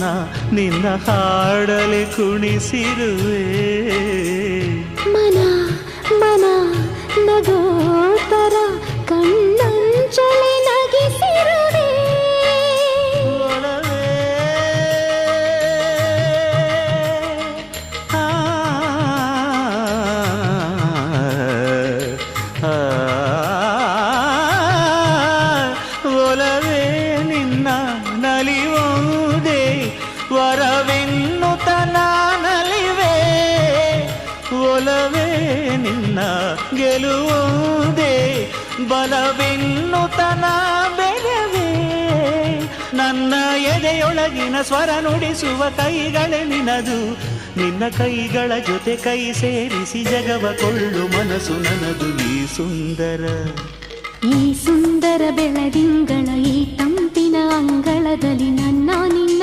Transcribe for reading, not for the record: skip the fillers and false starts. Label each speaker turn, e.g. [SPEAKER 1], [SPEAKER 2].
[SPEAKER 1] ನನ್ನ ನಿನ್ನ ಹಾಡಲೆ ಕುಣಿಸಿರುವೆ.
[SPEAKER 2] ಮನ ಮನ ನಗೋತರ ಕಣ್ಣಂಚಲೆ ನಗಿಸಿರುವೆ.
[SPEAKER 1] ಒಲವೇ ಆ, ಆ, ಒಲವೇ ನಿನ್ನ ನಲಿಯುವುದೇ ವರವೆನ್ನುತ್ತ ನಾನಲಿವೆ. ಒಲವೇ ನಿನ್ನ ಗೆಲುವುದೇ ಬಲವೆನ್ನುತ್ತ ನಾ ಬೆಳೆವೆ. ನನ್ನ ಎದೆಯೊಳಗಿನ ಸ್ವರ ನುಡಿಸುವ ಕೈಗಳೇ ನಿನದು. ನಿನ್ನ ಕೈಗಳ ಜೊತೆ ಕೈ ಸೇರಿಸಿ ಜಗವ ಕೊಳ್ಳು ಮನಸ್ಸು ನನ್ನದು.
[SPEAKER 2] ಈ ಸುಂದರ ಬೆಳದಿಂಗಳ ಈ ತಂಪಿನ ಅಂಗಳದಲ್ಲಿ ನನ್ನ ನಿನ್ನ